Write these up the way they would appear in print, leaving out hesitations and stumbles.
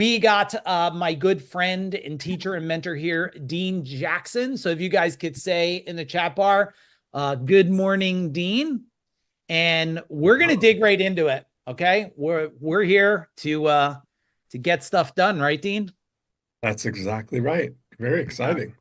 We got my good friend and teacher and mentor here, Dean Jackson. So if you guys could say in the chat bar, good morning, Dean. And we're gonna dig right into it. Okay. We're here to get stuff done, right, Dean? That's exactly right. Very Yeah. exciting.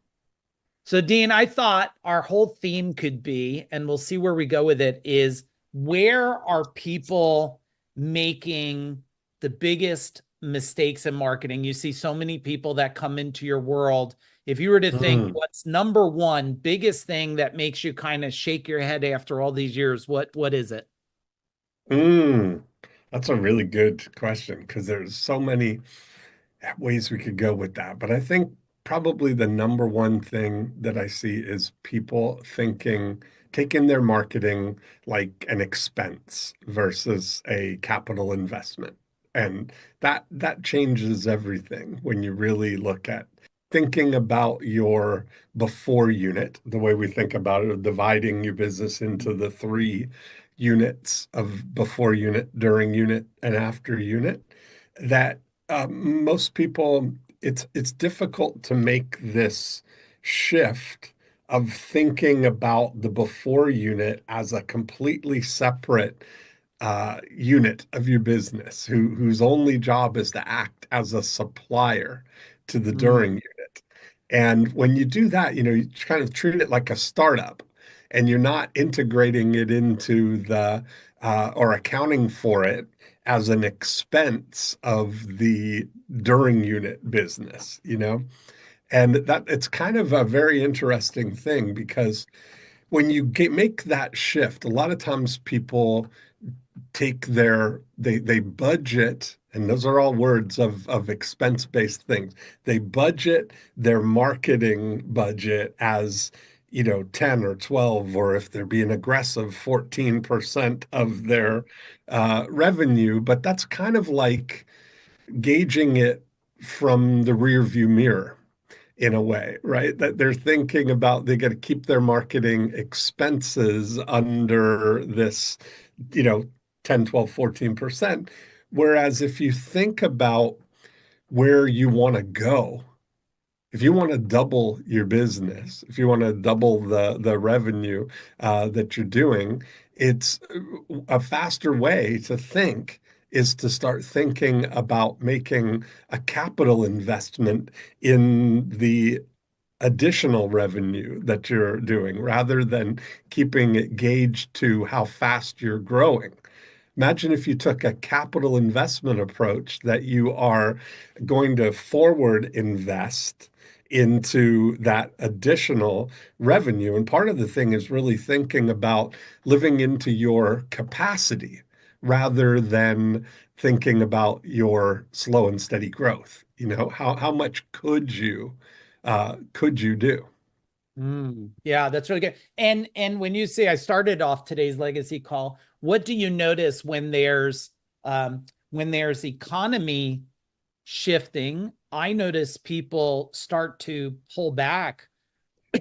So, Dean, I thought our whole theme could be, and we'll see where we go with it, is where are people making the biggest mistakes in marketing? You see so many people that come into your world. If you were to think Mm, what's number one biggest thing that makes you kind of shake your head after all these years, what is it? mm. That's a really good question because there's so many ways we could go with that. But I think probably the number one thing that I see is people taking their marketing like an expense versus a capital investment. And that changes everything when you really look at thinking about your before unit, the way we think about it, of dividing your business into the three units of before unit, during unit, and after unit, that most people, it's difficult to make this shift of thinking about the before unit as a completely separate unit of your business, whose only job is to act as a supplier to the during Mm, unit. And when you do that, you kind of treat it like a startup, and you're not integrating it into the or accounting for it as an expense of the during unit business. And that it's kind of a very interesting thing because when you make that shift, a lot of times people they budget, and those are all words of expense-based things. They budget their marketing budget as 10 or 12, or if they're being aggressive, 14% of their revenue. But that's kind of like gauging it from the rear view mirror in a way, right? That they're thinking about they got to keep their marketing expenses under this, you know, 10, 12, 14%. Whereas if you think about where you want to go, if you want to double your business, if you want to double the revenue that you're doing, it's a faster way to think is to start thinking about making a capital investment in the additional revenue that you're doing rather than keeping it gauged to how fast you're growing. Imagine if you took a capital investment approach that you are going to forward invest into that additional revenue. And part of the thing is really thinking about living into your capacity rather than thinking about your slow and steady growth. How much could you do? yeah, that's really good. And when you say I started off today's legacy call, what do you notice when there's economy shifting? I notice people start to pull back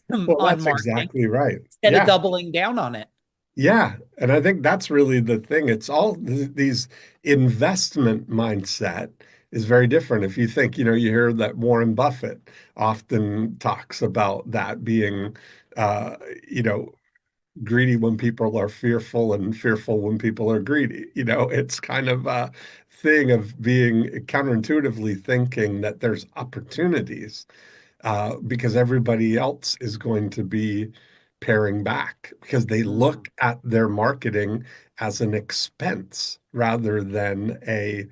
Well, on that's marketing exactly right. instead of Yeah. doubling down on it. Yeah. And I think that's really the thing. It's all these investment mindset is very different. If you think, you hear that Warren Buffett often talks about that being, uh, you know, greedy when people are fearful and fearful when people are greedy. It's kind of a thing of being counterintuitively thinking that there's opportunities because everybody else is going to be paring back because they Mm, look at their marketing as an expense rather than a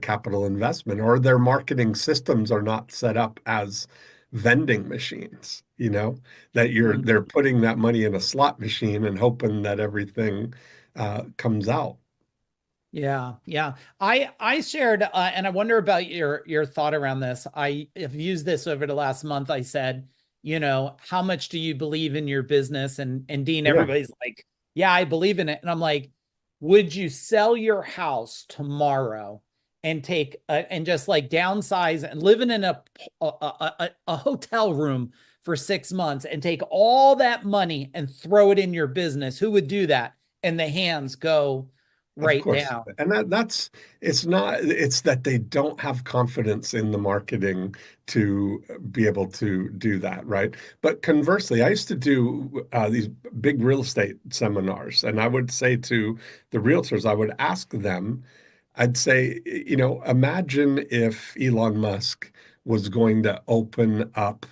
capital investment, or their marketing systems are not set up as vending machines, that they're mm. putting that money in a slot machine and hoping that everything comes out. Yeah, yeah. I shared, and I wonder about your thought around this. I have used this over the last month. I said, how much do you believe in your business? And Dean, Yeah. everybody's like, yeah, I believe in it. And I'm like, would you sell your house tomorrow and and just like downsize and living in a hotel room for 6 months and take all that money and throw it in your business? Who would do that? And the hands go Of right course. now. And that's it's not it's that they don't have confidence in the marketing to be able to do that, right? But conversely, I used to do these big real estate seminars, and I would say to the realtors, I would ask them, I'd say, imagine if Elon Musk was going to open up,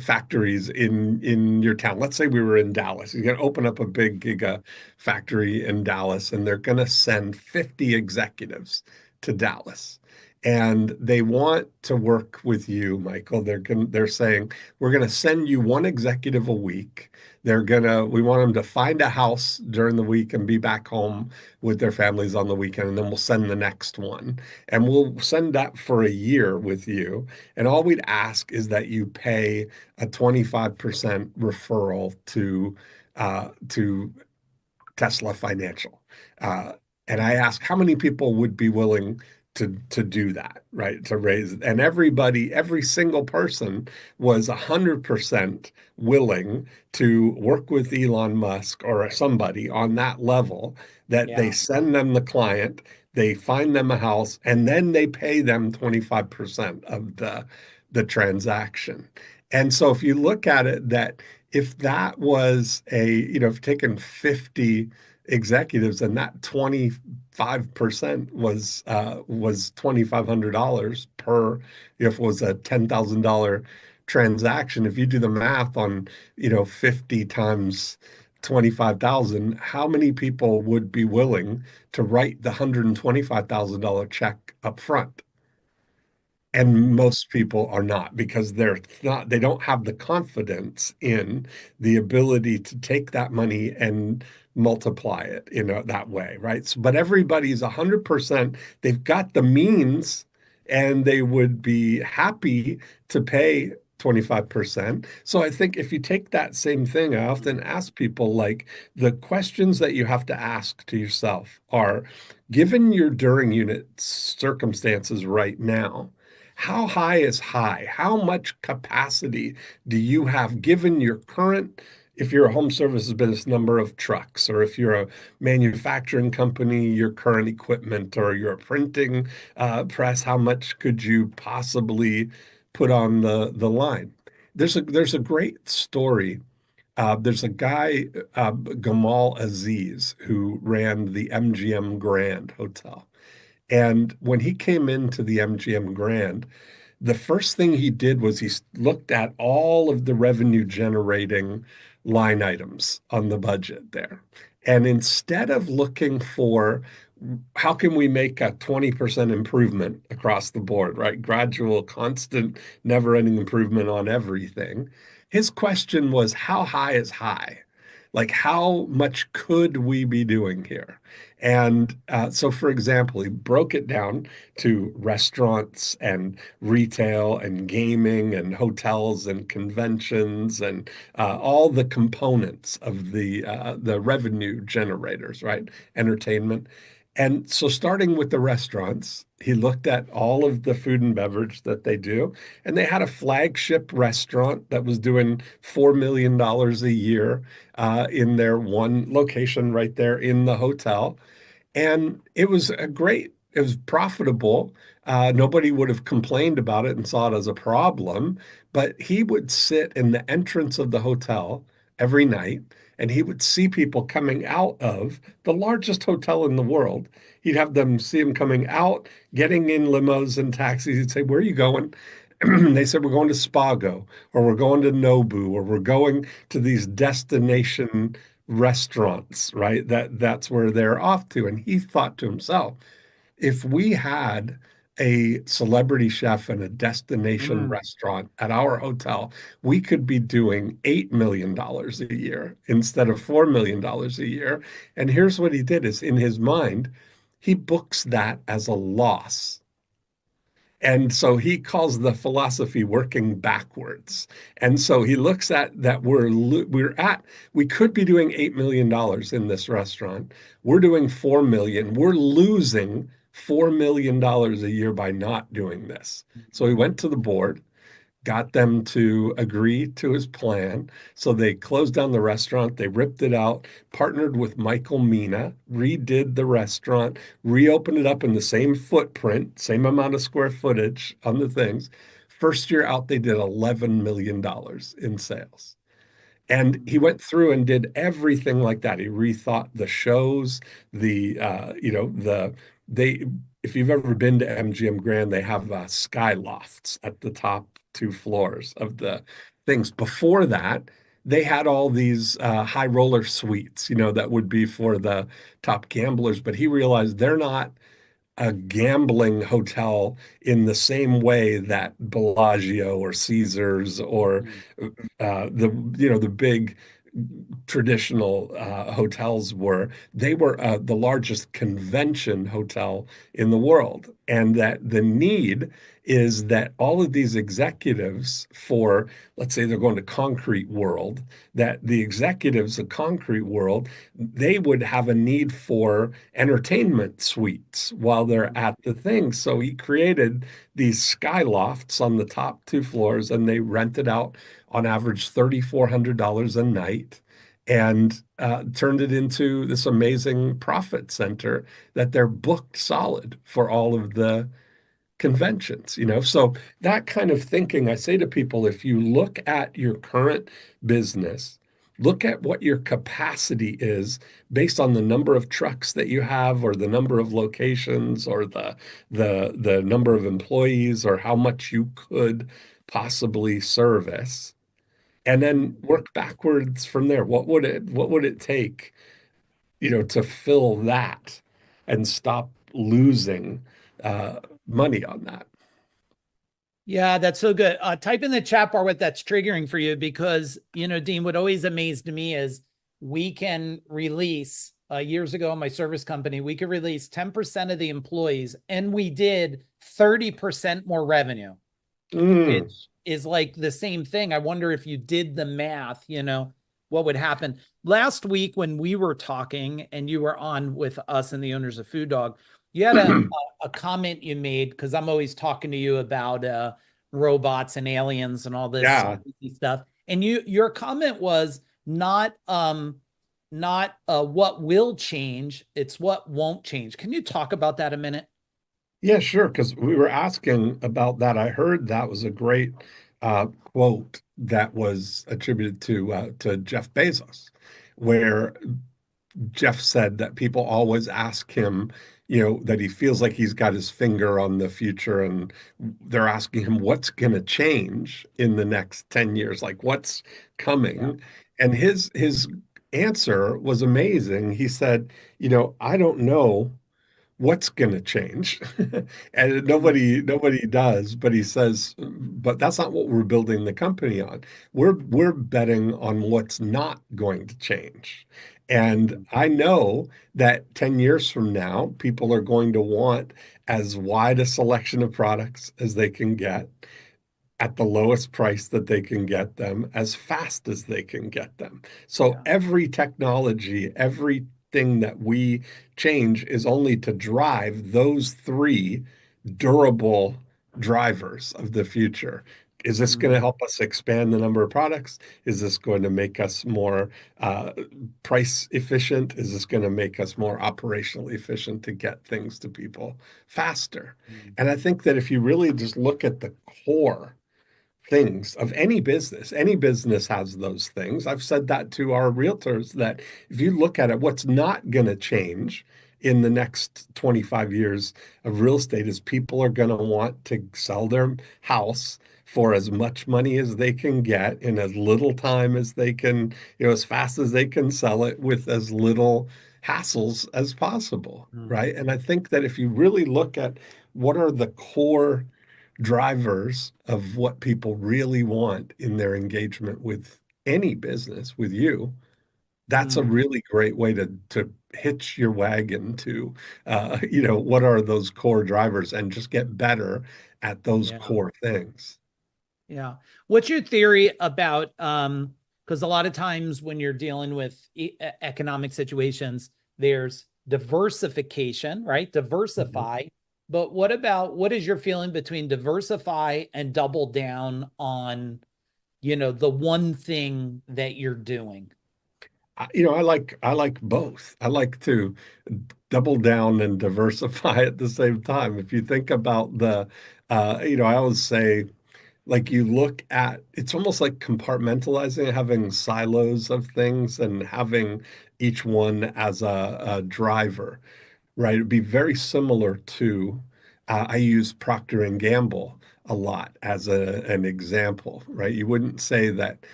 factories in your town. Let's say we were in Dallas. He's going to open up a big giga factory in Dallas, and they're going to send 50 executives to Dallas. And they want to work with you, Michael. They're saying, we're going to send you one executive a week. We want them to find a house during the week and be back home with their families on the weekend, and then we'll send the next one. And we'll send that for a year with you. And all we'd ask is that you pay a 25% referral to Tesla Financial. Uh, and I ask how many people would be willing to do that, right? To raise, and every single person was 100% willing to work with Elon Musk or somebody on that level, that they Yeah. send them the client, they find them a house, and then they pay them 25% of the transaction. And so if you look at it, that if that was if taken 50 executives and that 25% was $2,500 per, if it was a $10,000 transaction, if you do the math on, 50 times 25,000, how many people would be willing to write the $125,000 check up front? And most people are not, because they don't have the confidence in the ability to take that money and multiply it, that way, right? So, but everybody's 100%, they've got the means and they would be happy to pay 25%. So I think if you take that same thing, I often ask people, like, the questions that you have to ask to yourself are, given your During unit circumstances right now, how high is high? How much capacity do you have given your current, if you're a home services business, number of trucks, or if you're a manufacturing company, your current equipment, or you're a printing press, how much could you possibly put on the line? There's a great story. There's a guy, Gamal Aziz, who ran the MGM Grand Hotel. And when he came into the MGM Grand, the first thing he did was he looked at all of the revenue generating line items on the budget there. And instead of looking for how can we make a 20% improvement across the board, right? Gradual, constant, never ending improvement on everything. His question was, how high is high? Like, how much could we be doing here? And so, for example, he broke it down to restaurants and retail and gaming and hotels and conventions and all the components of the revenue generators, right? Entertainment. And so, starting with the restaurants, he looked at all of the food and beverage that they do. And they had a flagship restaurant that was doing $4 million a year in their one location right there in the hotel. And it was profitable. Nobody would have complained about it and saw it as a problem. But he would sit in the entrance of the hotel every night, and he would see people coming out of the largest hotel in the world. He'd have them see him coming out, getting in limos and taxis. He'd say, "Where are you going?" They said, "We're going to Spago, or we're going to Nobu, or we're going to these destination restaurants," right? That's where they're off to. And he thought to himself, if we had a celebrity chef and a destination Mm, restaurant at our hotel, we could be doing $8 million a year instead of $4 million a year. And here's what he did: is in his mind, he books that as a loss. And so he calls the philosophy working backwards. And so he looks at that we could be doing $8 million in this restaurant. We're doing 4 million. We're losing $4 million a year by not doing this. So he went to the board, got them to agree to his plan. So they closed down the restaurant, they ripped it out, partnered with Michael Mina, redid the restaurant, reopened it up in the same footprint, same amount of square footage on the things. First year out, they did $11 million in sales. And he went through and did everything like that. He rethought the shows, they, if you've ever been to MGM Grand, they have sky lofts at the top two floors of the things. Before that, they had all these high roller suites, that would be for the top gamblers. But he realized they're not a gambling hotel in the same way that Bellagio or Caesars or the big traditional hotels were. They were the largest convention hotel in the world, and that the need is that all of these executives for, let's say they're going to Concrete World, that the executives of Concrete World, they would have a need for entertainment suites while they're at the thing. So he created these sky lofts on the top two floors, and they rented out on average $3,400 a night, and turned it into this amazing profit center that they're booked solid for all of the conventions. So that kind of thinking, I say to people, if you look at your current business, look at what your capacity is based on the number of trucks that you have, or the number of locations, or the number of employees, or how much you could possibly service, and then work backwards from there. What would it take, to fill that and stop losing money on that? Yeah, that's so good. Type in the chat bar what that's triggering for you, because, Dean, what always amazed me is we can release, years ago in my service company, we could release 10% of the employees, and we did 30% more revenue, which is like the same thing. I wonder if you did the math, what would happen. Last week when we were talking and you were on with us and the owners of Food Dog, you had a comment you made, because I'm always talking to you about robots and aliens and all this Yeah. stuff. And your comment was not what will change, it's what won't change. Can you talk about that a minute? Yeah, sure. Because we were asking about that. I heard that was a great quote that was attributed to Jeff Bezos, where Jeff said that people always ask him, that he feels like he's got his finger on the future, and they're asking him what's going to change in the next 10 years, like what's coming. Yeah. And his answer was amazing. He said, I don't know what's going to change. And nobody does, but he says, but that's not what we're building the company on. We're betting on what's not going to change. And I know that 10 years from now, people are going to want as wide a selection of products as they can get, at the lowest price that they can get them, as fast as they can get them. So Yeah. every technology, everything that we change is only to drive those three durable drivers of the future. Is this going to help us expand the number of products? Is this going to make us more price efficient? Is this going to make us more operationally efficient to get things to people faster? And I think that if you really just look at the core things of any business has those things. I've said that to our realtors, that if you look at it, what's not going to change in the next 25 years of real estate is people are going to want to sell their house for as much money as they can get in as little time as they can, as fast as they can sell it with as little hassles as possible, right? And I think that if you really look at what are the core drivers of what people really want in their engagement with any business, with you, that's a really great way to hitch your wagon to, what are those core drivers, and just get better at those Yeah. core things. Yeah. What's your theory about because a lot of times when you're dealing with economic situations, there's diversification, right? Diversify, But what about what is your feeling between diversify and double down on, the one thing that you're doing? I like both. I like to double down and diversify at the same time. If you think about I always say, like, you look at, it's almost like compartmentalizing, having silos of things and having each one as a driver, right? It'd be very similar to, I use Procter and Gamble a lot as an example, right? You would say that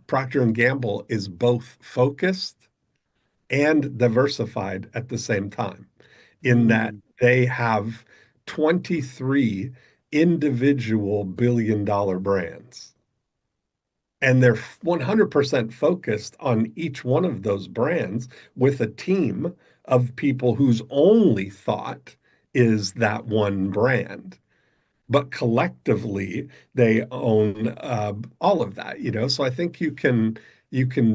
Procter and Gamble is both focused and diversified at the same time, in that Mm, they have 23 individual billion-dollar brands. And they're 100% focused on each one of those brands with a team of people whose only thought is that one brand. But collectively, they own all of that. So I think you can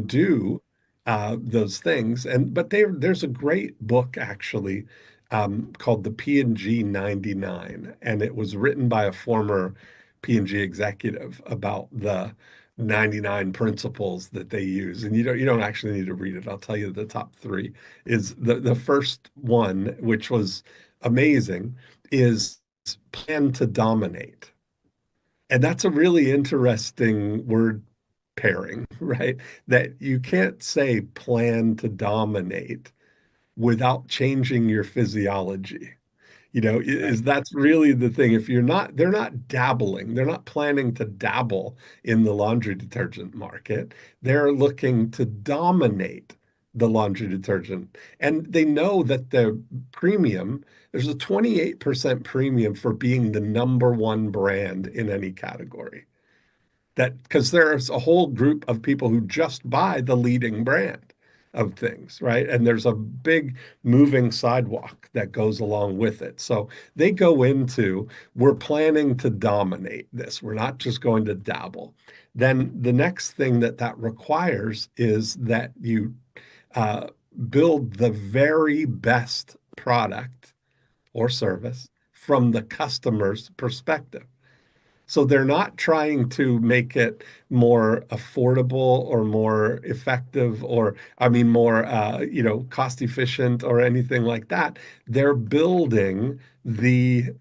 do those things. But there's a great book actually called the P&G 99, and it was written by a former P&G executive about the 99 principles that they use. And you don't actually need to read it. I'll tell you the top three is the first one, which was amazing, is plan to dominate. And that's a really interesting word pairing, right? That you can't say plan to dominate without changing your physiology. Is right. that's really the thing. If they're not dabbling, they're not planning to dabble in the laundry detergent market. They're looking to dominate the laundry detergent. And they know that there's a 28% premium for being the number one brand in any category. That because there's a whole group of people who just buy the leading brand of things, right? And there's a big moving sidewalk that goes along with it. So they go into, we're planning to dominate this. We're not just going to dabble. Then the next thing that requires is that you uh, build the very best product or service from the customer's perspective. So they're not trying to make it more affordable or more effective or, I mean, more, cost efficient or anything like that. They're building the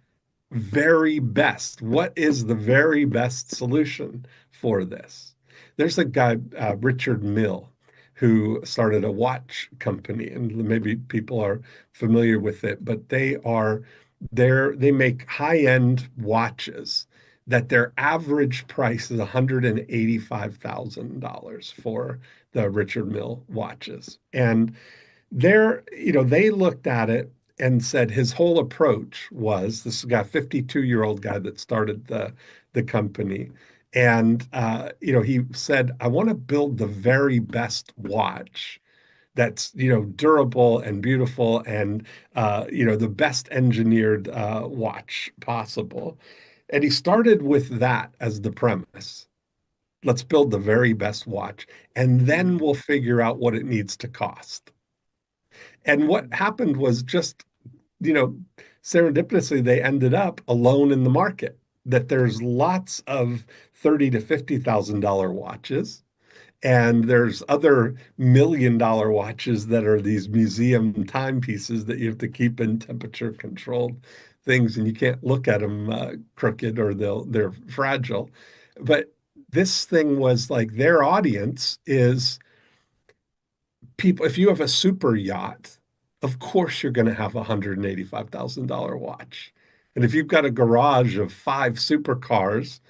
very best. What is the very best solution for this? There's a guy, Richard Mill, who started a watch company, and maybe people are familiar with it, but they make high-end watches that their average price is $185,000 for the Richard Mill watches. And they looked at it and said his whole approach was, this guy, 52-year-old guy that started the company. And he said, I want to build the very best watch that's durable and beautiful and the best engineered watch possible. And he started with that as the premise. Let's build the very best watch, and then we'll figure out what it needs to cost. And what happened was just, you know, serendipitously, they ended up alone in the market. That there's lots of 30 to $50,000 watches, and there's other $1 million watches that are these museum timepieces that you have to keep in temperature controlled things, and you can't look at them crooked or they're fragile. But this thing was like their audience is people. If you have a super yacht, of course you're going to have a $185,000 watch. And if you've got a garage of 5 supercars,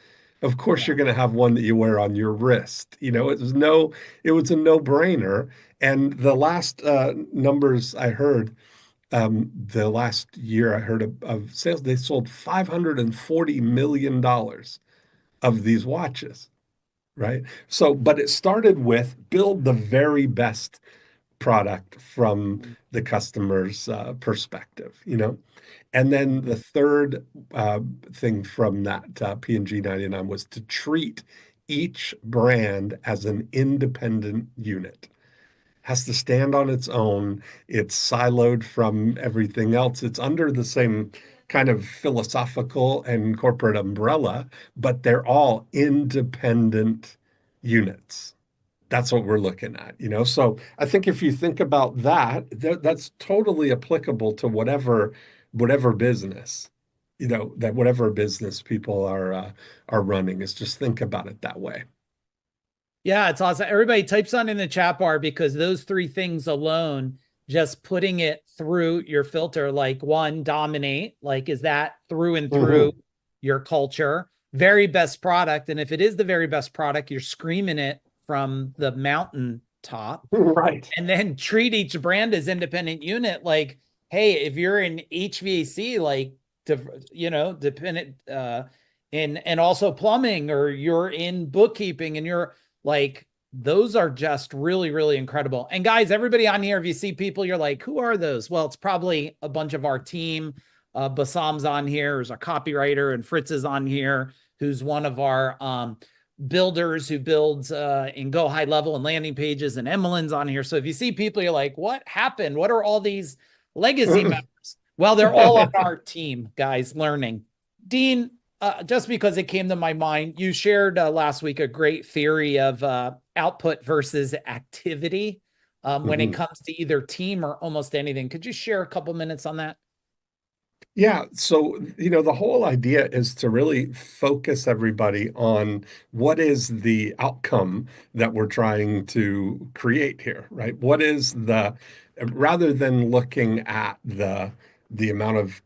of course Yeah. you're going to have one that you wear on your wrist. It was a no-brainer. And the last numbers I heard, the last year I heard of sales, they sold $540 million of these watches, right? So, but it started with build the very best product from the customer's perspective. And then the third thing from that P&G 99 was to treat each brand as an independent unit. has to stand on its own. It's siloed from everything else. It's under the same kind of philosophical and corporate umbrella, but they're all independent units. That's what we're looking at, you know? So I think if you think about that, that's totally applicable to whatever business, you know, that whatever business people are running is just think about it that way. Yeah, it's awesome. Everybody types on in the chat bar because those three things alone, just putting it through your filter, like one, dominate, like is that through and through Mhm. your culture? Very best product. And if it is the very best product, you're screaming it from the mountain top. Right. And then treat each brand as independent unit. Like, hey, if you're in HVAC, like, dependent, and also plumbing, or you're in bookkeeping and you're like, those are just really, really incredible. And guys, everybody on here, if you see people, you're like, who are those? Well, it's probably a bunch of our team. Bassam's on here, who's our copywriter, and Fritz is on here, who's one of our builders who builds in Go High Level and landing pages, and Emmeline's on here. So if you see people, you're like, what happened? What are all these legacy members? Well, they're all on our team, guys, learning. Dean, just because it came to my mind, you shared last week a great theory of output versus activity when it comes to either team or almost anything. Could you share a couple minutes on that? Yeah, so you know, the whole idea is to really focus everybody on what is the outcome that we're trying to create here, right? What is the rather than looking at the amount of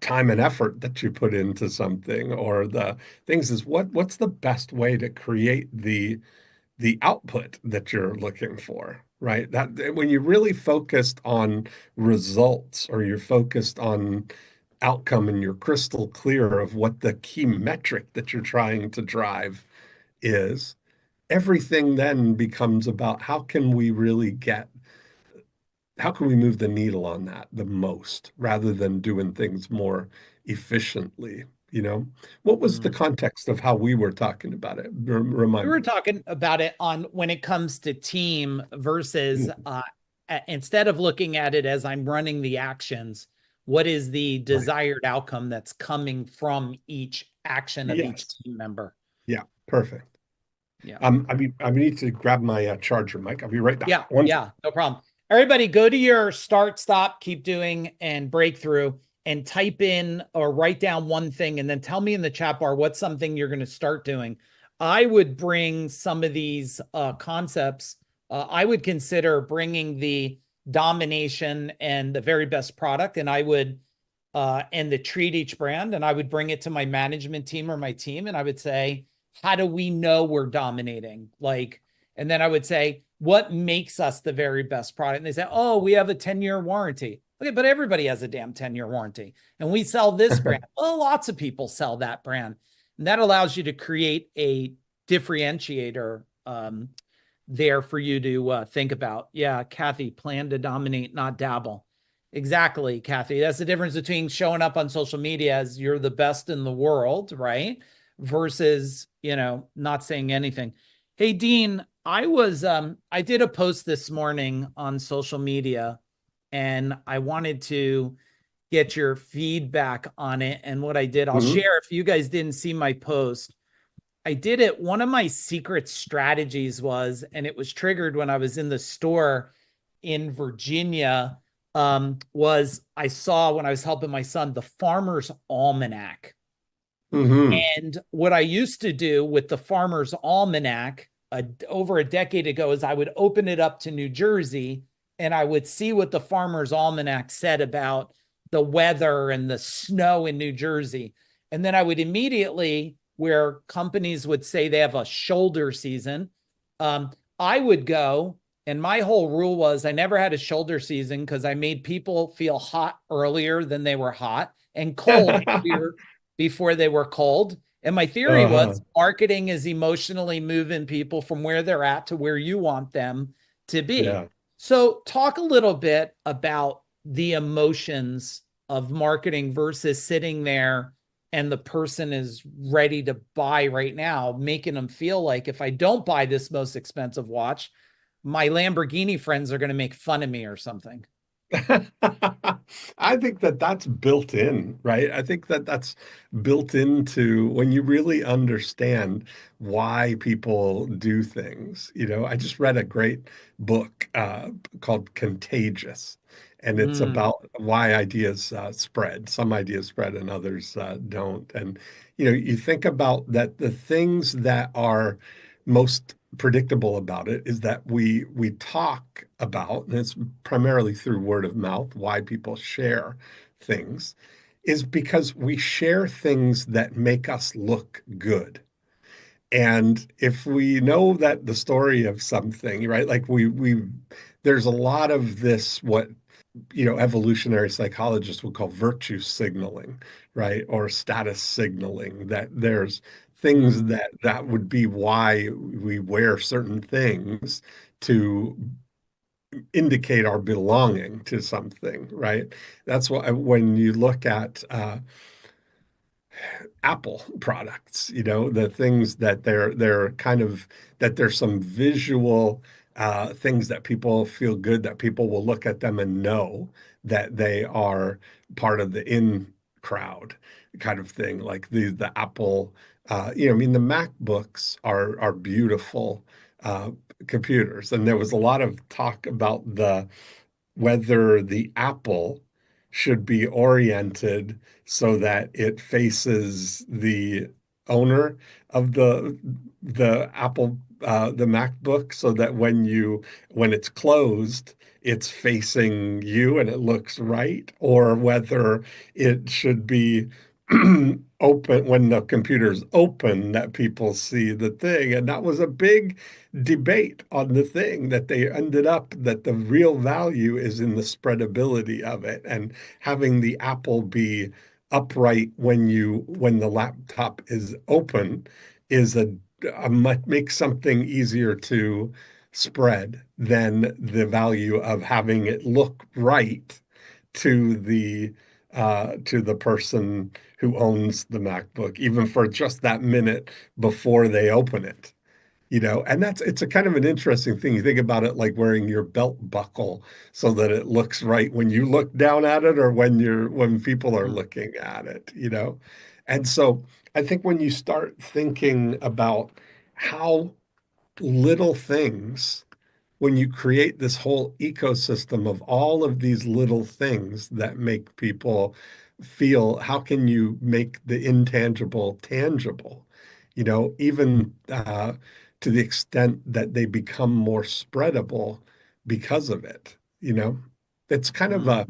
time and effort that you put into something or the things is what's the best way to create the output that you're looking for, right? That when you're really focused on results or you're focused on outcome and you're crystal clear of what the key metric that you're trying to drive is, everything then becomes about how can we move the needle on that the most rather than doing things more efficiently, you know? What was the Mm. context of how we were talking about it? We Remind were me. talking about it on when it comes to team versus instead of looking at it as I'm running the actions, what is the Right. desired outcome that's coming from each action of each Yes. team member? Yeah. Perfect. Yeah. I need to grab my charger, Mike. I'll be right back. Yeah. One second. Yeah. No problem. Everybody go to your start, stop, keep doing, and breakthrough, and type in or write down one thing, and then tell me in the chat bar what's something you're going to start doing. I would bring some of these concepts. I would consider bringing the domination and the very best product, and I would and the treat each brand, and I would bring it to my management team or my team, and I would say, how do we know we're dominating? Like, and then I would say, what makes us the very best product? And they say, oh, we have a 10-year warranty. Okay, but everybody has a damn 10-year warranty. And we sell this brand. Well, lots of people sell that brand. And that allows you to create a differentiator there for you to think about. Yeah, Kathy, plan to dominate, not dabble. Exactly, Kathy. That's the difference between showing up on social media as you're the best in the world, right? Versus, not saying anything. Hey, Dean, I did a post this morning on social media, and I wanted to get your feedback on it. And what I did, I'll Mhm. share if you guys didn't see my post. I did it. One of my secret strategies was, and it was triggered when I was in the store in Virginia, was I saw when I was helping my son, the Farmer's Almanac. Mhm. And what I used to do with the Farmer's Almanac over a decade ago is I would open it up to New Jersey and I would see what the Farmer's Almanac said about the weather and the snow in New Jersey. And then I would immediately, where companies would say they have a shoulder season, I would go, and my whole rule was I never had a shoulder season because I made people feel hot earlier than they were hot and cold before they were cold. And my theory Uh-huh. was marketing is emotionally moving people from where they're at to where you want them to be. Yeah. So, talk a little bit about the emotions of marketing versus sitting there and the person is ready to buy right now, making them feel like if I don't buy this most expensive watch, my Lamborghini friends are going to make fun of me or something. I think that that's built in, right? I think that that's built into when you really understand why people do things. I just read a great book called Contagious, and it's Mm, about why ideas spread. Some ideas spread and others don't. And, you think about that the things that are most predictable about it is that we talk about, and it's primarily through word of mouth, why people share things, is because we share things that make us look good. And if we know that the story of something, right, like there's a lot of this, what evolutionary psychologists would call virtue signaling, right? Or status signaling, that there's things mm, that would be why we wear certain things to indicate our belonging to something, right? That's why when you look at Apple products, the things that they're kind of that there's some visual things that people feel good, that people will look at them and know that they are part of the in crowd kind of thing. Like the Apple, I mean, the MacBooks are beautiful uh, computers, and there was a lot of talk about the whether the apple should be oriented so that it faces the owner of the Apple the MacBook, so that when it's closed, it's facing you and it looks right, or whether it should be open when the computer's open, that people see the thing. And that was a big debate on the thing, that they ended up that the real value is in the spreadability of it, and having the apple be upright when the laptop is open is a much makes something easier to spread than the value of having it look right to the person who owns the MacBook, even for just that minute before they open it. And it's a kind of an interesting thing. You think about it like wearing your belt buckle so that it looks right when you look down at it, or when people are mm, looking at it. And so I think when you start thinking about how little things, when you create this whole ecosystem of all of these little things that make people feel, how can you make the intangible tangible? Even to the extent that they become more spreadable because of it. It's kind of mm,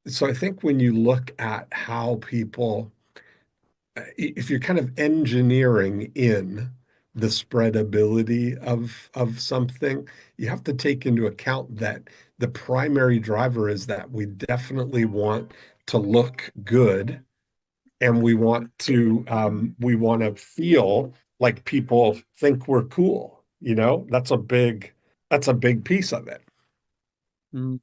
so I think when you look at how people, if you're kind of engineering in the spreadability of something, you have to take into account that the primary driver is that we definitely want to look good, and we want to feel like people think we're cool. That's a big piece of it. mm.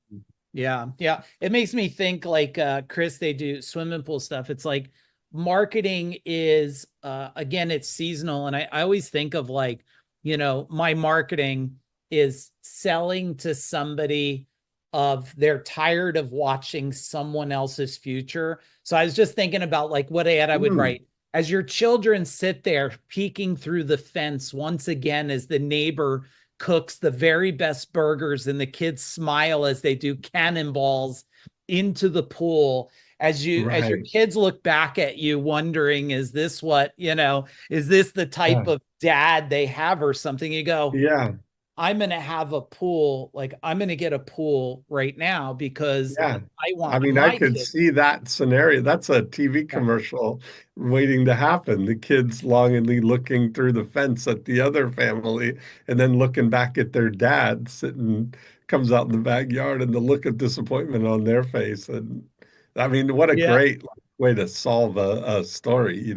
Yeah, yeah. It makes me think like Chris, they do swimming pool stuff. It's like marketing is again, it's seasonal. And I always think of like, my marketing is selling to somebody of they're tired of watching someone else's future. So I was just thinking about like what ad I would Mm, write. As your children sit there peeking through the fence once again as the neighbor cooks the very best burgers and the kids smile as they do cannonballs into the pool, as your right. kids look back at you wondering, is this what, is this the type Yeah. of dad they have or something? You go, Yeah. I'm going to have a pool, like I'm going to get a pool right now because Yeah. I I want mean, I my could kids. see that scenario. That's a TV Yeah. commercial waiting to happen. The kids longingly looking through the fence at the other family, and then looking back at their dad sitting, comes out in the backyard, and the look of disappointment on their face. And I mean, what a Yeah. great way to solve a story.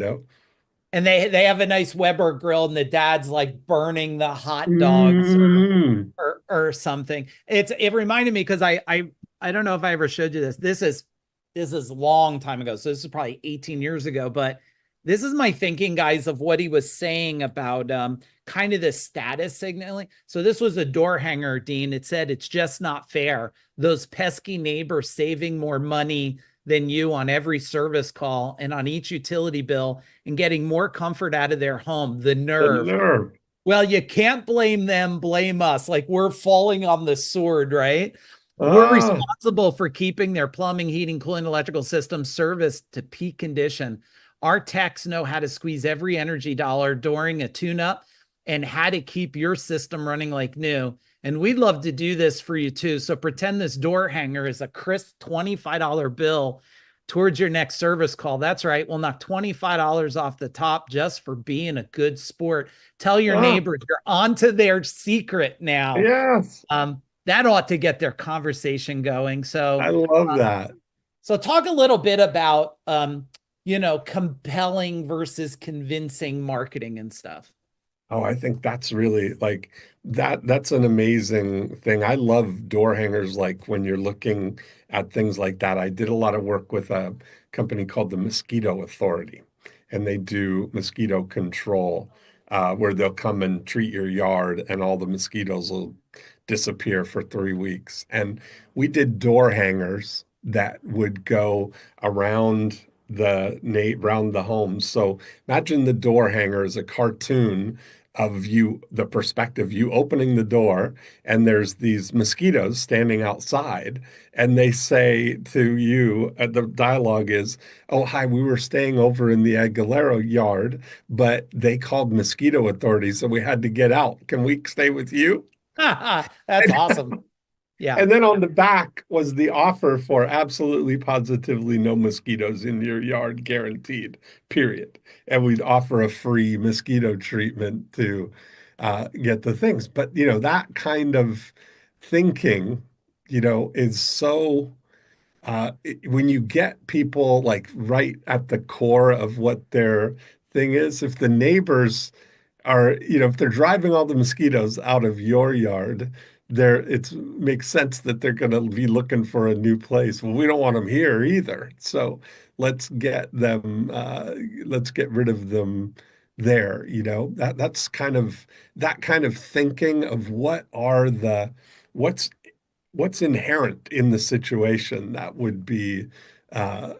And they have a nice Weber grill and the dad's like burning the hot dogs Mm, or something. It reminded me because I don't know if I ever showed you this. This is a long time ago. So this is probably 18 years ago, but This is my thinking, guys, of what he was saying about kind of the status signaling. So this was a door hanger, Dean. It said it's just not fair. Those pesky neighbors saving more money than you on every service call and on each utility bill and getting more comfort out of their home. The The nerve. nerve. Well, you can't blame them, blame us. Like we're falling on the sword, right? We're Ah, responsible for keeping their plumbing, heating, cooling, electrical system serviced to peak condition. Our techs know how to squeeze every energy dollar during a tune-up and how to keep your system running like new. And we'd love to do this for you too. So pretend this door hanger is a crisp $25 bill towards your next service call. That's right. We'll knock $25 off the top just for being a good sport. Tell your ah, neighbors you're onto their secret now. yes. That ought to get their conversation going. I love that. So talk a little bit about compelling versus convincing marketing and stuff. Oh, I think that's really like that's an amazing thing. I love door hangers like when you're looking at things like that. I did a lot of work with a company called the Mosquito Authority, and they do mosquito control, where they'll come and treat your yard and all the mosquitoes will disappear for 3 weeks. And we did door hangers that would go around around the home. So imagine the door hanger is a cartoon of you, the perspective, you opening the door, and there's these mosquitoes standing outside, and they say to you, the dialogue is, "Oh, hi, we were staying over in the Aguilera yard, but they called mosquito authorities, so we had to get out. Can we stay with you?" That's awesome. Yeah. And then on the back was the offer for absolutely positively no mosquitoes in your yard, guaranteed, period. And we'd offer a free mosquito treatment to get the things. But, that kind of thinking, is so, when you get people like right at the core of what their thing is, if the neighbors if they're driving all the mosquitoes out of your yard, it makes sense that they're going to be looking for a new place. Well, we don't want them here either. So let's get let's get rid of them there. That kind of thinking of what's what's inherent in the situation that would be, uh,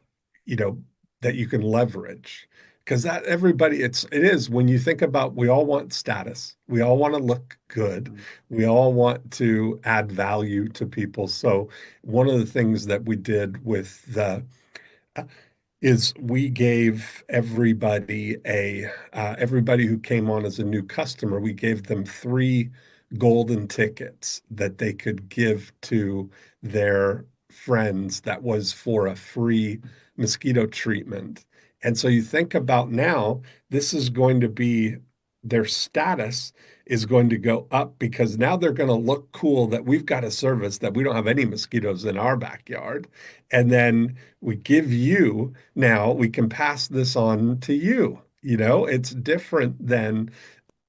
you know, that you can leverage. Because that everybody, it is when you think about, we all want status, we all want to look good, we all want to add value to people. So one of the things that we did with the is we gave everybody who came on as a new customer, we gave them 3 golden tickets that they could give to their friends that was for a free mosquito treatment. And so you think about now, this is going to be their status is going to go up because now they're going to look cool that we've got a service that we don't have any mosquitoes in our backyard. And then we give you, now we can pass this on to you. It's different than,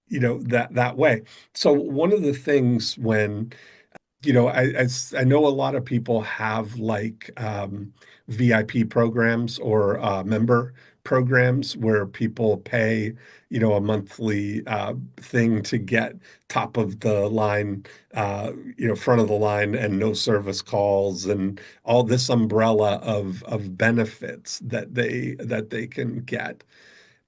that way. So one of the things when, I know a lot of people have like VIP programs or member programs where people pay, a monthly thing to get top of the line, front of the line and no service calls and all this umbrella of benefits that they can get.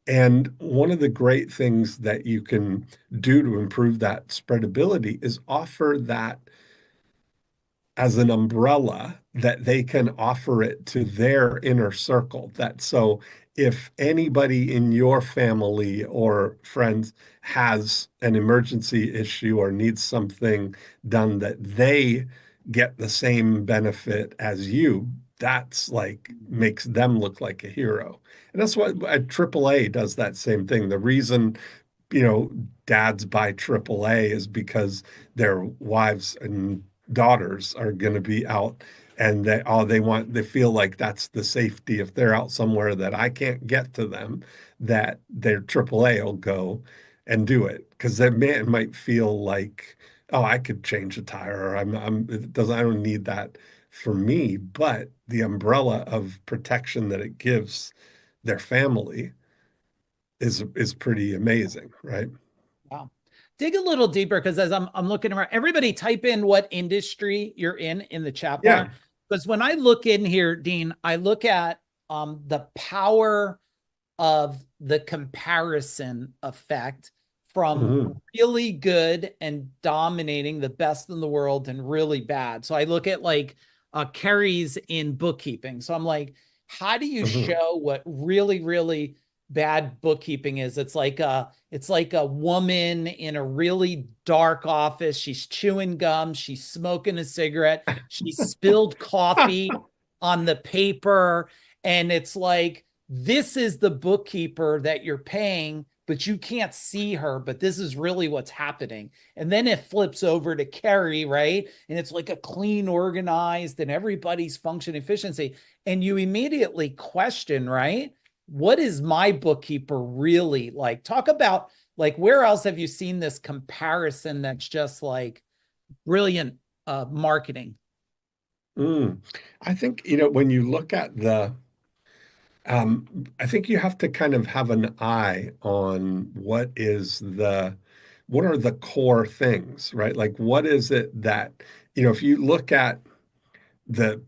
And one of the great things that you can do to improve that spreadability is offer that as an umbrella that they can offer it to their inner circle. That so if anybody in your family or friends has an emergency issue or needs something done, that they get the same benefit as you, that's like makes them look like a hero. And that's what AAA does, that same thing. The reason, dads buy AAA is because their wives and daughters are going to be out, and they feel like that's the safety. If they're out somewhere that I can't get to them, that their AAA will go and do it, because that man might feel like, oh, I could change a tire, or I don't need that for me. But the umbrella of protection that it gives their family is pretty amazing, right? Wow. Dig a little deeper because as I'm looking around, everybody type in what industry you're in the chat Yeah. bar. Because when I look in here, Dean, I look at the power of the comparison effect from Mhm. really good and dominating the best in the world and really bad. So I look at like carries in bookkeeping. So I'm like, how do you Mhm. show what really, really bad bookkeeping is? It's like a woman in a really dark office. She's chewing gum, she's smoking a cigarette, she spilled coffee on the paper, and it's like this is the bookkeeper that you're paying, but you can't see her, but this is really what's happening. And then it flips over to Carrie, right? And it's like a clean, organized, and everybody's function efficiency. And you immediately question, right? What is my bookkeeper really like? Talk about like where else have you seen this comparison that's just like brilliant marketing? Mm. I think, when you look at I think you have to kind of have an eye on what are the core things, right? Like, what is it that, if you look at the,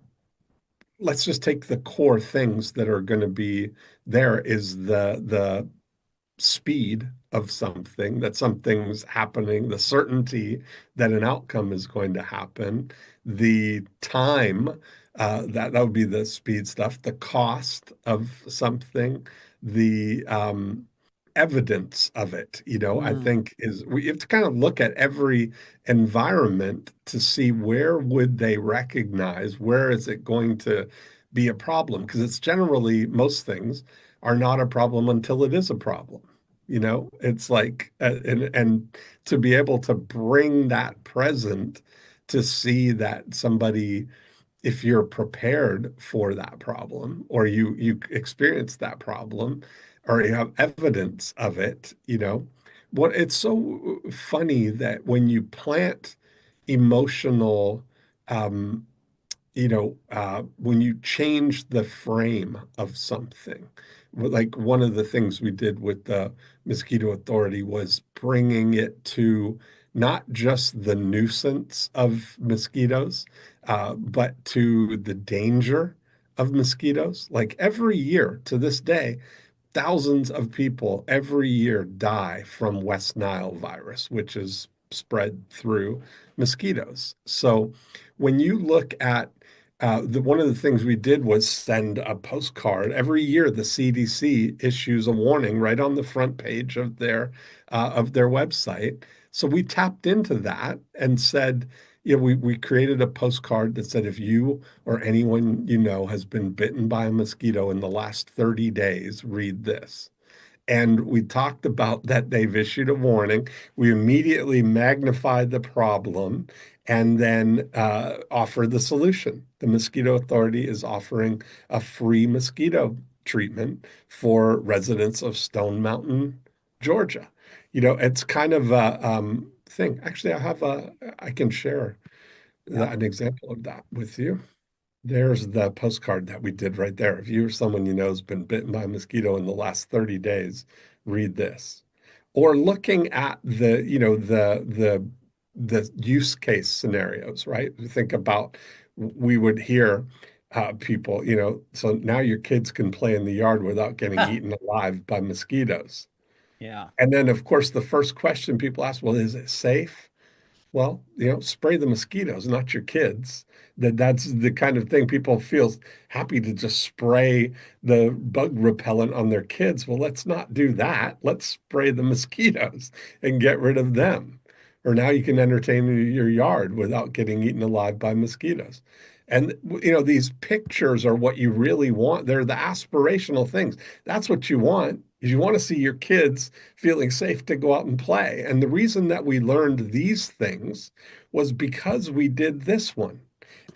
let's just take the core things that are going to be there is the speed of something, that something's happening, the certainty that an outcome is going to happen, the time, that would be the speed stuff, the cost of something, the evidence of it, I Mm, think is we have to kind of look at every environment to see where would they recognize, where is it going to be a problem? Because it's generally most things are not a problem until it is a problem. It's like, and to be able to bring that present to see that somebody, if you're prepared for that problem or you experience that problem or you have evidence of it, what it's so funny that when you plant emotional when you change the frame of something, like one of the things we did with the Mosquito Authority was bringing it to not just the nuisance of mosquitoes, but to the danger of mosquitoes. Like every year to this day, thousands of people every year die from West Nile virus, which is spread through mosquitoes. So when you look at one of the things we did was send a postcard. Every year, the CDC issues a warning right on the front page of their website. So we tapped into that and said, we created a postcard that said, if you or anyone you know has been bitten by a mosquito in the last 30 days, read this. And we talked about that they've issued a warning. We immediately magnified the problem and then offered the solution. The Mosquito Authority is offering a free mosquito treatment for residents of Stone Mountain, Georgia. It's kind of a thing. Actually, I can share yeah. an example of that with you. There's the postcard that we did right there. If you or someone you know has been bitten by a mosquito in the last 30 days, read this. Or looking at the use case scenarios, right? Think about we would hear people, so now your kids can play in the yard without getting eaten alive by mosquitoes. Yeah. And then, of course, the first question people ask, well, is it safe? Well, spray the mosquitoes, not your kids. That's the kind of thing people feel happy to just spray the bug repellent on their kids. Well, let's not do that. Let's spray the mosquitoes and get rid of them. Or now you can entertain your yard without getting eaten alive by mosquitoes. And these pictures are what you really want. They're the aspirational things. That's what you want. Is you want to see your kids feeling safe to go out and play. And the reason that we learned these things was because we did this one.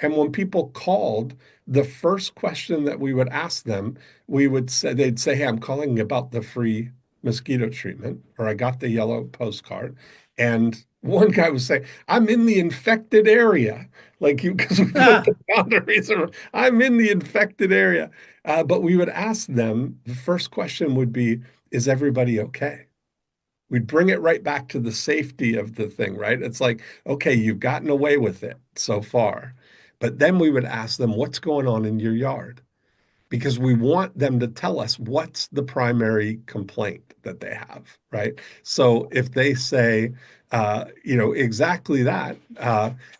And when people called, the first question that we would ask them, they'd say, hey, I'm calling about the free mosquito treatment, or I got the yellow postcard. And one guy was saying, I'm in the infected area. Like you, because we put the boundaries around, I'm in the infected area. But we would ask them, the first question would be, is everybody okay? We'd bring it right back to the safety of the thing, right? It's like, okay, you've gotten away with it so far. But then we would ask them, what's going on in your yard? Because we want them to tell us what's the primary complaint that they have, right? So if they say, exactly that,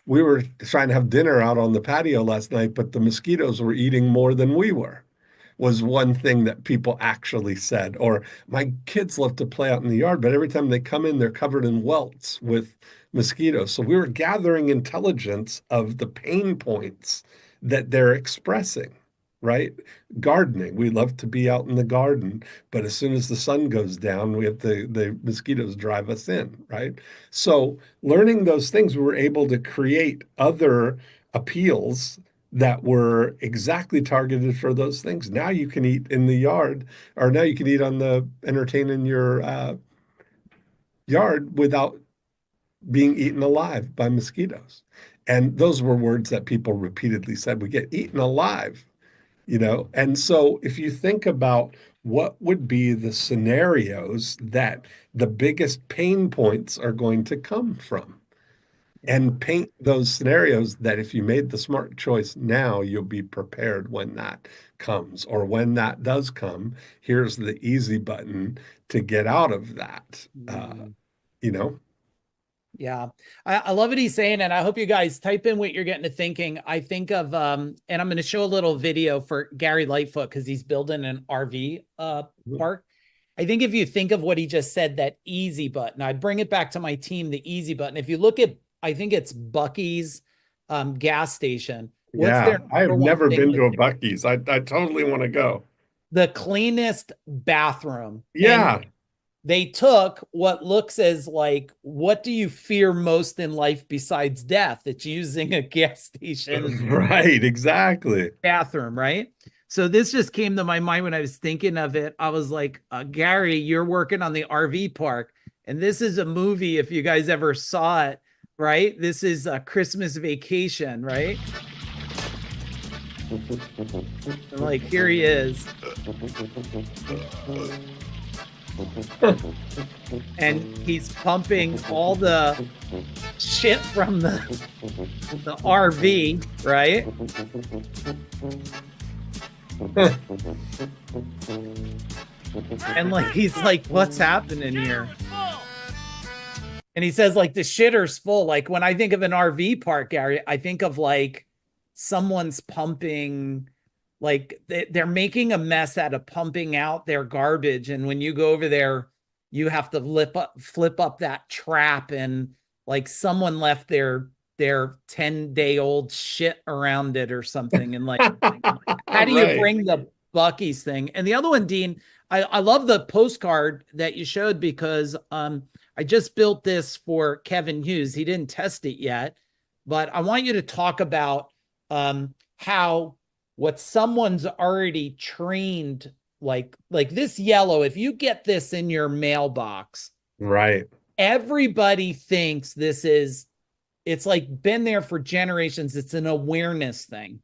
we were trying to have dinner out on the patio last night, but the mosquitoes were eating more than we were, was one thing that people actually said. Or my kids love to play out in the yard, but every time they come in, they're covered in welts with mosquitoes. So we were gathering intelligence of the pain points that they're expressing, right? Gardening. We love to be out in the garden, but as soon as the sun goes down, we have the mosquitoes drive us in, right? So learning those things, we were able to create other appeals that were exactly targeted for those things. Now you can eat in the yard, or now you can eat on the entertain in your yard without being eaten alive by mosquitoes. And those were words that people repeatedly said, we get eaten alive, you know? And so if you think about what would be the scenarios that the biggest pain points are going to come from, and paint those scenarios that if you made the smart choice now, you'll be prepared when that comes. Or when that does come, here's the easy button to get out of that. Mm. You know? Yeah, I love what he's saying, and I hope you guys type in what you're getting to thinking. I think of and I'm going to show a little video for Gary Lightfoot because he's building an RV park. I think if you think of what he just said, that easy button, I'd bring it back to my team, the easy button. If you look at, I think it's Buc-ee's gas station. What's Yeah, their I've number one never thing? been to a Buc-ee's. I totally want to go. The cleanest bathroom. And Yeah, they took what looks as like, what do you fear most in life besides death? It's using a gas station right, exactly. bathroom, right? So this just came to my mind when I was thinking of it. I was like, Gary, you're working on the RV park, and this is a movie, if you guys ever saw it, right? This is a Christmas Vacation, right? And like, here he is. And he's pumping all the shit from the RV, right? And like he's like, what's happening here? And he says like the shitter's full. Like when I think of an RV park, Gary, I think of like someone's pumping, like they're making a mess out of pumping out their garbage. And when you go over there, you have to flip up that trap, and like someone left their 10-day-old shit around it or something. And like, how do you Right. bring the Buc-ee's thing? And the other one, Dean, I love the postcard that you showed because I just built this for Kevin Hughes. He didn't test it yet, but I want you to talk about how what someone's already trained, like this yellow, if you get this in your mailbox, Right. everybody thinks this is, it's like been there for generations. It's an awareness thing.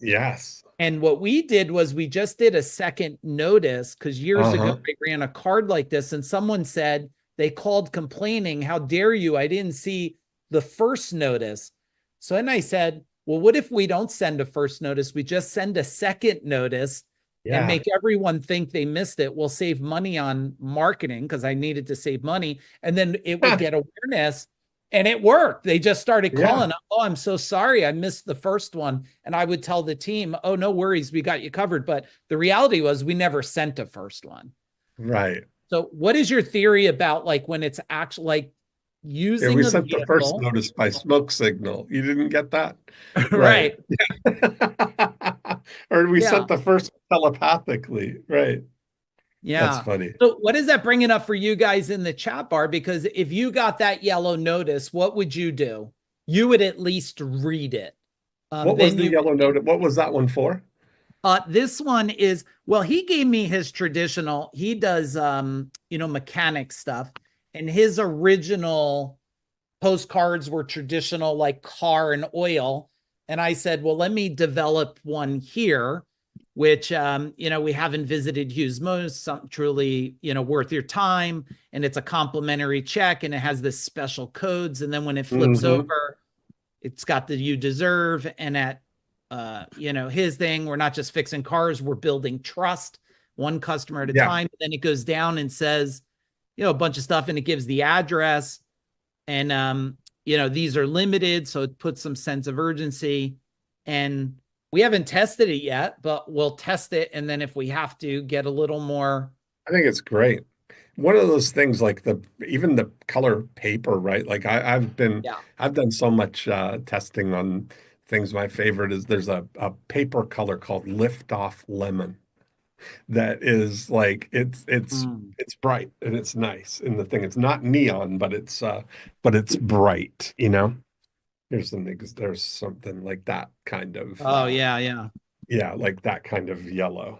Yes. And what we did was we just did a second notice because years ago Uh-huh. I ran a card like this and someone said, they called complaining, how dare you? I didn't see the first notice. So then I said, well, what if we don't send a first notice? We just send a second notice and Yeah. make everyone think they missed it. We'll save money on marketing because I needed to save money. And then it would get awareness. And it worked. They just started Yeah. calling. Oh, I'm so sorry. I missed the first one. And I would tell the team, oh, no worries. We got you covered. But the reality was we never sent a first one. Right. So what is your theory about like when it's actually like Yeah, we using a sent the first vehicle? notice by smoke signal. You didn't get that? Right. Right. Or we Yeah. sent the first telepathically. Right. That's Yeah. funny. So what is that bringing up for you guys in the chat bar? Because if you got that yellow notice, what would you do? You would at least read it. What was Then the you yellow note? What was that one for? This one is, well, he gave me his traditional, he does, mechanic stuff, and his original postcards were traditional, like car and oil. And I said, well, let me develop one here, which, we haven't visited Hughes Most, truly, worth your time. And it's a complimentary check and it has this special codes. And then when it flips Hmm. over, it's got the you deserve. And at, his thing, we're not just fixing cars, we're building trust one customer at a Yeah. time. Then it goes down and says, a bunch of stuff and it gives the address and these are limited, so it puts some sense of urgency. And we haven't tested it yet, but we'll test it, and then if we have to get a little more. I think it's great. One of those things like the even the color paper, right? Like Yeah. I've done so much testing on things. My favorite is there's a paper color called Lift Off Lemon that is like Mm. it's bright and it's nice. And the thing it's not neon, but it's bright, you know? There's something like that kind of Oh yeah, yeah. yeah, like that kind of yellow.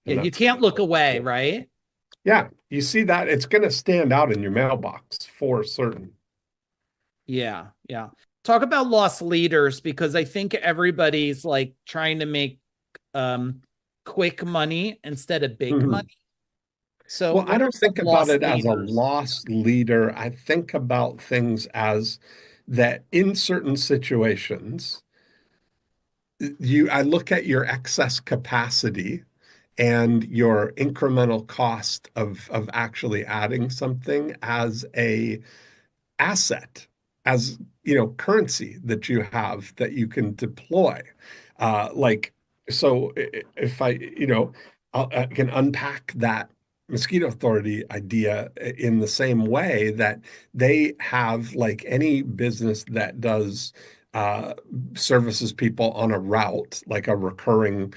Yeah, And you that's can't look away, cool. right? Yeah, you see that it's going to stand out in your mailbox for certain. Yeah, yeah. Talk about lost leaders, because I think everybody's like trying to make um quick money instead of big Mhm. money. So Well, I what are don't some think about lost it as a leaders? loss leader. I think about things as that in certain situations, I look at your excess capacity and your incremental cost of actually adding something as a asset, as currency that you have that you can deploy. Like so, if I can unpack that mosquito authority idea in the same way that they have, like any business that does uh, services people on a route, like a recurring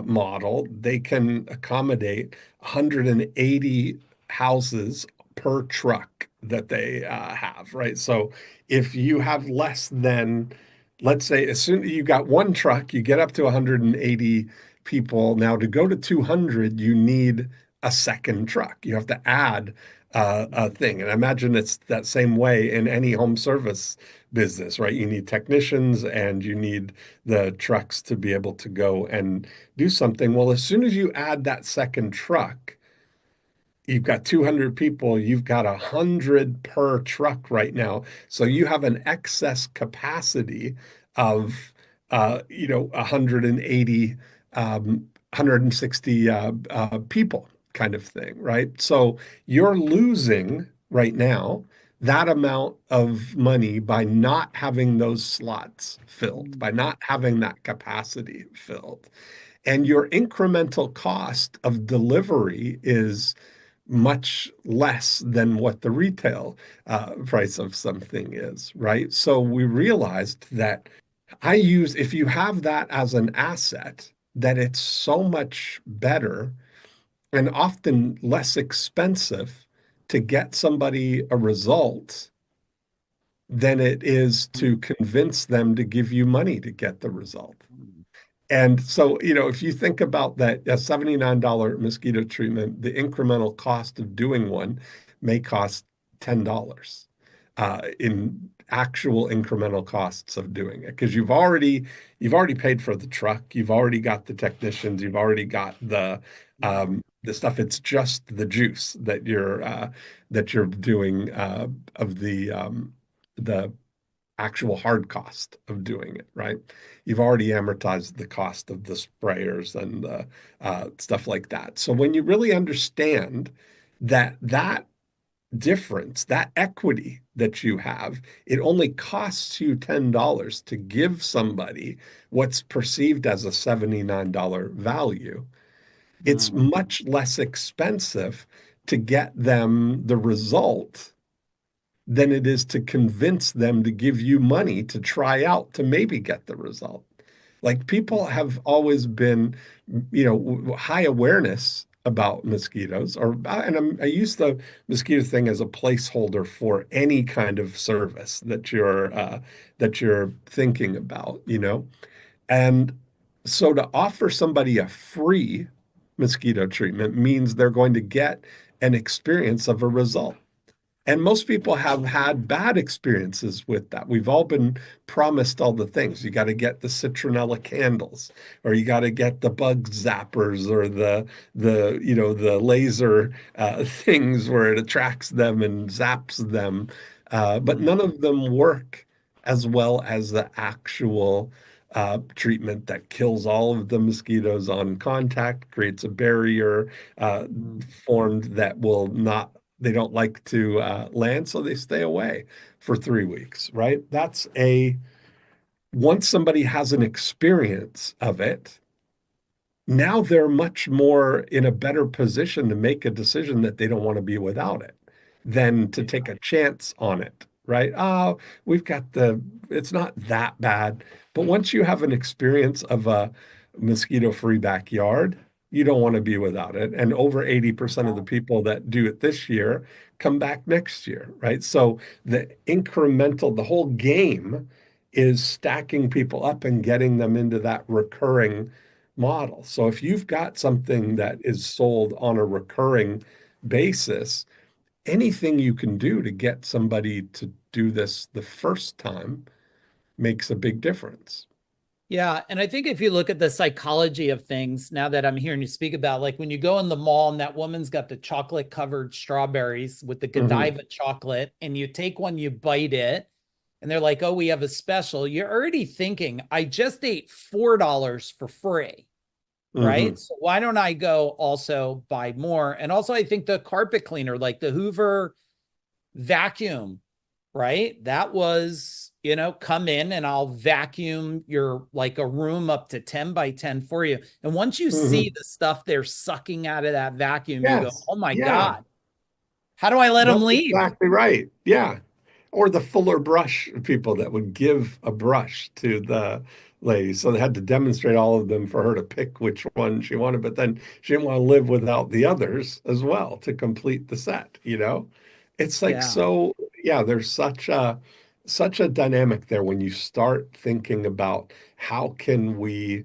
model, they can accommodate 180 houses per truck that they have, right? So if you have less than, let's say, as soon as you got one truck, you get up to 180 people. Now, to go to 200, you need a second truck. You have to add a thing. And I imagine it's that same way in any home service business, right? You need technicians and you need the trucks to be able to go and do something. Well, as soon as you add that second truck, you've got 200 people, you've got 100 per truck right now. So you have an excess capacity of, 180, 160 people kind of thing, right? So you're losing right now that amount of money by not having those slots filled, by not having that capacity filled. And your incremental cost of delivery is much less than what the retail price of something is, right? So we realized that if you have that as an asset, that it's so much better and often less expensive to get somebody a result than it is to convince them to give you money to get the result. And so, if you think about that, a $79 mosquito treatment, the incremental cost of doing one may cost $10 in actual incremental costs of doing it, because you've already paid for the truck, you've already got the technicians, you've already got the stuff. It's just the juice that you're doing of the actual hard cost of doing it, right? You've already amortized the cost of the sprayers and the stuff like that. So when you really understand that difference, that equity that you have, it only costs you $10 to give somebody what's perceived as a $79 value. It's Mm. much less expensive to get them the result than it is to convince them to give you money to try out to maybe get the result. Like, people have always been, high awareness about mosquitoes, I use the mosquito thing as a placeholder for any kind of service that you're thinking about. And so to offer somebody a free mosquito treatment means they're going to get an experience of a result. And most people have had bad experiences with that. We've all been promised all the things. You got to get the citronella candles, or you got to get the bug zappers, or the laser things where it attracts them and zaps them. But Mm. none of them work as well as the actual treatment that kills all of the mosquitoes on contact, creates a barrier uh, Mm. formed that will not, they don't like to land, so they stay away for 3 weeks, right? Once somebody has an experience of it, now they're much more in a better position to make a decision that they don't want to be without it than to take a chance on it, right? Oh, we've got it's not that bad. But once you have an experience of a mosquito-free backyard, you don't want to be without it. And over 80% of the people that do it this year come back next year, right? So the whole game is stacking people up and getting them into that recurring model. So if you've got something that is sold on a recurring basis, anything you can do to get somebody to do this the first time makes a big difference. Yeah. And I think if you look at the psychology of things, now that I'm hearing you speak about, like when you go in the mall and that woman's got the chocolate covered strawberries with the Hmm. Godiva chocolate, and you take one, you bite it, and they're like, oh, we have a special. You're already thinking, I just ate $4 for free. Right. Hmm. So why don't I go also buy more? And also, I think the carpet cleaner, like the Hoover vacuum, right? That was, come in and I'll vacuum your like a room up to 10 by 10 for you. And once you see Hmm. the stuff they're sucking out of that vacuum, you go, Yes. oh my Yeah. God, how do I let them That's leave? exactly right. Yeah. Or the fuller brush people that would give a brush to the lady. So they had to demonstrate all of them for her to pick which one she wanted, but then she didn't want to live without the others as well to complete the set, you know? It's like Yeah. so, yeah, there's such a dynamic there when you start thinking about how can we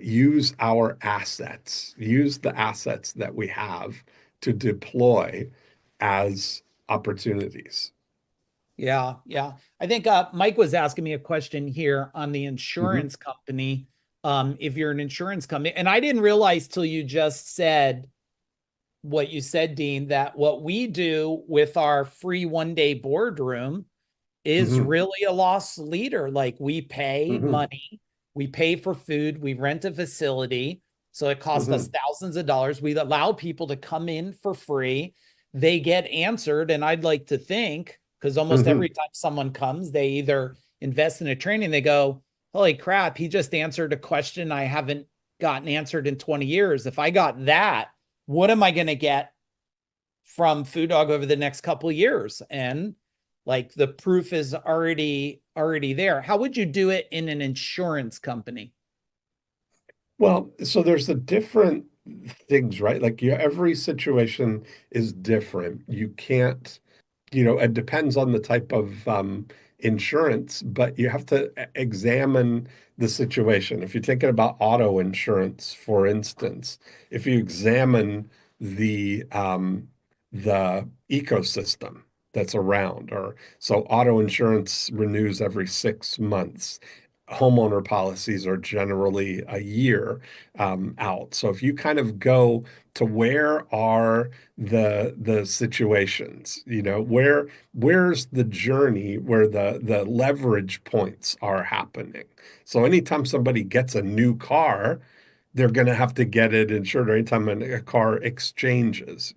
use our assets, use the assets that we have to deploy as opportunities. Yeah. Yeah. I think Mike was asking me a question here on the Mhm. insurance company. If you're an insurance company, and I didn't realize till you just said what you said, Dean, that what we do with our free 1 day boardroom is Mhm. really a loss leader. Like we pay Mhm. money, we pay for food, we rent a facility. So it costs us Mhm. thousands of dollars. We allow people to come in for free. They get answered. And I'd like to think, because almost Mhm. every time someone comes, they either invest in a training, they go, holy crap, he just answered a question I haven't gotten answered in 20 years. If I got that, what am I going to get from Food Dog over the next couple of years? And like the proof is already there. How would you do it in an insurance company? Well, so there's the different things, right? Like every situation is different. You can't, it depends on the type of insurance, but you have to examine the situation. If you're thinking about auto insurance, for instance, if you examine the ecosystem that's around, or so auto insurance renews every 6 months. Homeowner policies are generally a year out. So if you kind of go to where are the situations, where's the journey where the leverage points are happening. So anytime somebody gets a new car, they're going to have to get it insured, or anytime a car exchanges,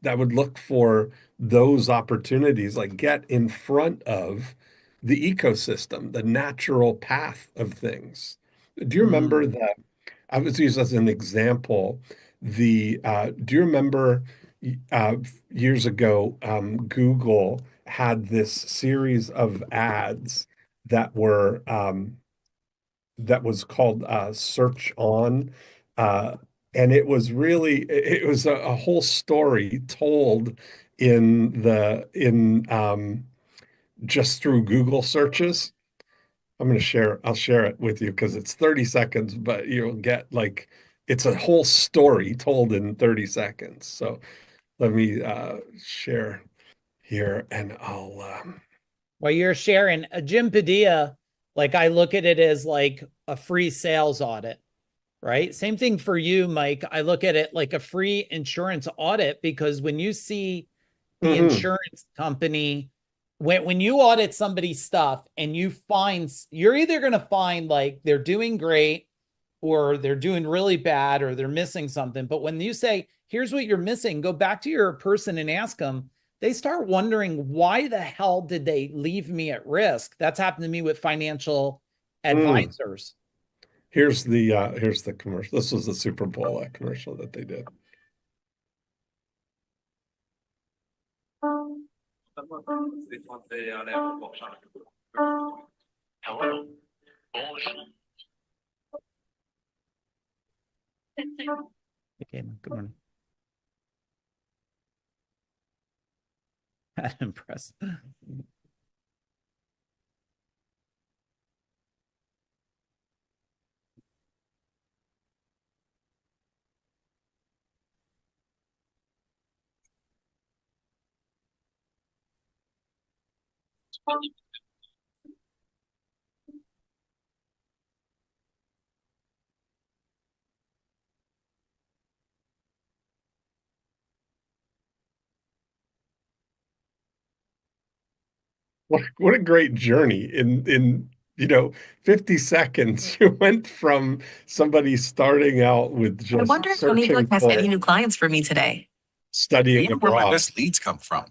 that would look for those opportunities, like get in front of the ecosystem, the natural path of things. Do you remember Mm. that? I was used as an example. Do you remember uh, years ago, Google had this series of ads that were that was called Search On, uh, and it was a whole story told in just through Google searches. I'll share it with you because it's 30 seconds, but you'll get like it's a whole story told in 30 seconds. So let me share. here, and I'll While you're sharing, Jim Padilla, like I look at it as like a free sales audit, right? Same thing for you, Mike. I look at it like a free insurance audit because when you see the mhm. insurance company, when you audit somebody's stuff and you find, you're either going to find like they're doing great or they're doing really bad or they're missing something. But when you say, here's what you're missing, go back to your person and ask them, they start wondering, why the hell did they leave me at risk? That's happened to me with financial Mm. advisors. Here's the commercial. This was the Super Bowl commercial that they did. Hello. Bonjour. Okay, good morning. Impressed. What a great journey in 50 seconds. You went from somebody starting out with I just wonder if Uniqlo searching has any for new clients for me today. studying Where my abroad best leads come from.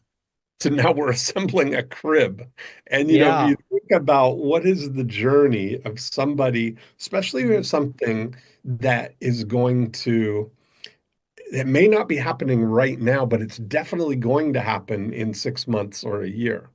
to now we're assembling a crib. And Yeah. you think about what is the journey of somebody, especially with something that is going to it may not be happening right now, but it's definitely going to happen in 6 months or a year.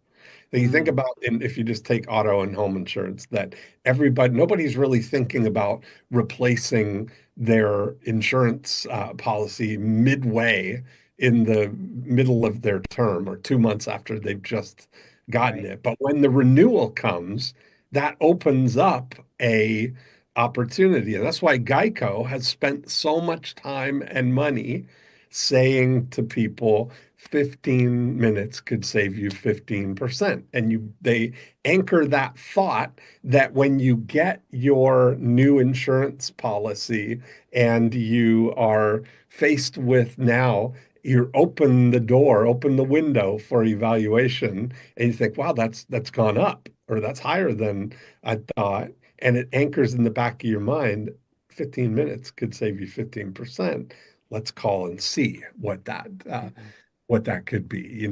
That you think Mm, about, and if you just take auto and home insurance, that nobody's really thinking about replacing their insurance policy midway in the middle of their term or 2 months after they've just gotten right. it. But when the renewal comes, that opens up a opportunity. And that's why Geico has spent so much time and money saying to people, 15 minutes could save you 15%. And they anchor that thought that when you get your new insurance policy and you are faced with now, you open the door, open the window for evaluation, and you think, wow, that's gone up or that's higher than I thought. And it anchors in the back of your mind, 15 minutes could save you 15%. Let's call and see what that could be.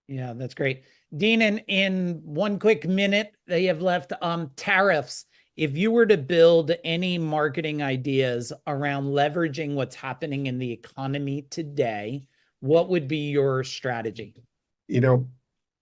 Yeah, that's great. Dean, in one quick minute that you have left, tariffs. If you were to build any marketing ideas around leveraging what's happening in the economy today, what would be your strategy? You know,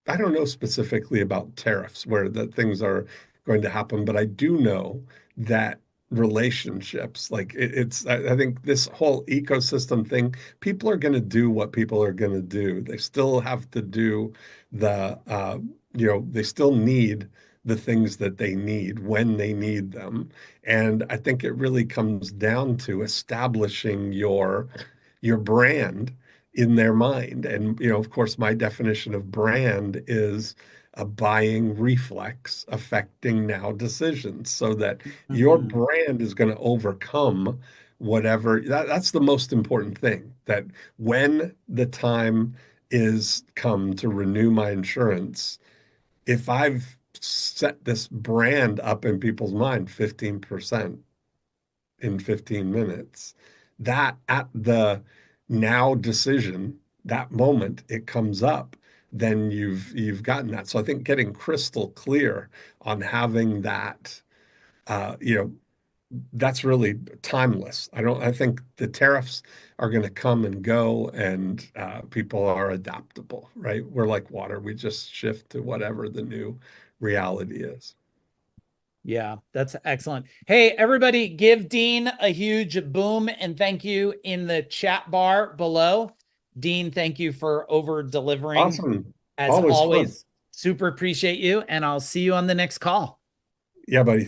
I don't know specifically about tariffs where the things are going to happen, but I do know that relationships, like I think this whole ecosystem thing, people are going to do what people are going to do. They still have to do they still need the things that they need when they need them. And I think it really comes down to establishing your brand in their mind. And, of course, my definition of brand is a buying reflex affecting now decisions so that your Mhm. brand is going to overcome that's the most important thing, that when the time is come to renew my insurance, if I've set this brand up in people's mind, 15% in 15 minutes, that at the now decision, that moment it comes up, then you've gotten that. So I think getting crystal clear on having that, uh, you know, that's really timeless. I think the tariffs are going to come and go, and people are adaptable, right? We're like water. We just shift to whatever the new reality is. Yeah, that's excellent. Hey, everybody, give Dean a huge boom and thank you in the chat bar below. Dean, thank you for over delivering Awesome. as Always fun. always. Super appreciate you, and I'll see you on the next call. Yeah, buddy.